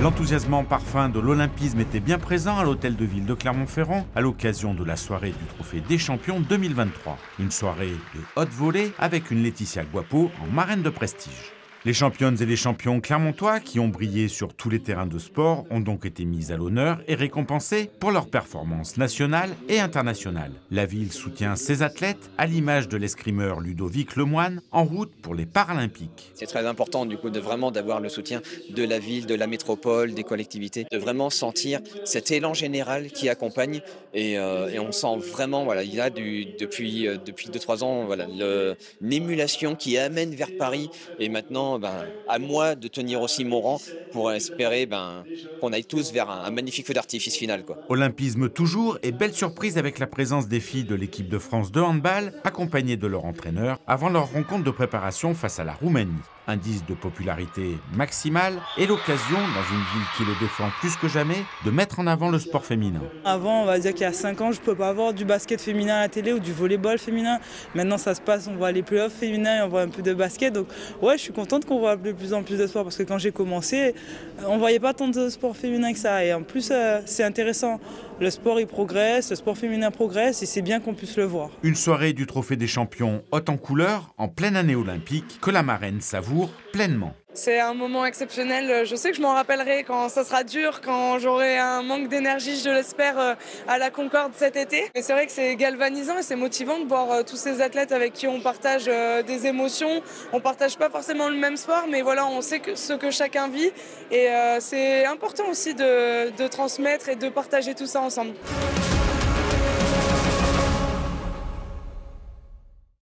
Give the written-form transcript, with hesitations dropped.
L'enthousiasmant parfum de l'olympisme était bien présent à l'hôtel de ville de Clermont-Ferrand à l'occasion de la soirée du Trophée des Champions 2023. Une soirée de haute volée avec une Laetitia Guapo en marraine de prestige. Les championnes et les champions clermontois qui ont brillé sur tous les terrains de sport ont donc été mis à l'honneur et récompensés pour leurs performances nationales et internationales. La ville soutient ses athlètes à l'image de l'escrimeur Ludovic Lemoine en route pour les Paralympiques. C'est très important du coup d'avoir le soutien de la ville, de la métropole, des collectivités, de vraiment sentir cet élan général qui accompagne et on sent vraiment il y a depuis 2-3 ans une émulation qui amène vers Paris et maintenant à moi de tenir aussi mon rang pour espérer qu'on aille tous vers un magnifique feu d'artifice final, quoi. Olympisme toujours et belle surprise avec la présence des filles de l'équipe de France de handball accompagnées de leur entraîneur avant leur rencontre de préparation face à la Roumanie. Indice de popularité maximale et l'occasion, dans une ville qui le défend plus que jamais, de mettre en avant le sport féminin. Avant, on va dire qu'il y a 5 ans, je ne peux pas avoir du basket féminin à la télé ou du volleyball féminin. Maintenant, ça se passe, on voit les playoffs féminins et on voit un peu de basket. Donc, ouais, je suis contente qu'on voit de plus en plus de sport parce que quand j'ai commencé, on ne voyait pas tant de sport féminin que ça. Et en plus, c'est intéressant. Le sport, il progresse, le sport féminin progresse et c'est bien qu'on puisse le voir. Une soirée du Trophée des Champions haute en couleur, en pleine année olympique, que la marraine savoure pleinement. C'est un moment exceptionnel. Je sais que je m'en rappellerai quand ça sera dur, quand j'aurai un manque d'énergie, je l'espère, à la Concorde cet été. Et c'est vrai que c'est galvanisant et c'est motivant de voir tous ces athlètes avec qui on partage des émotions. On partage pas forcément le même sport, mais voilà, on sait ce que chacun vit. Et c'est important aussi de transmettre et de partager tout ça ensemble.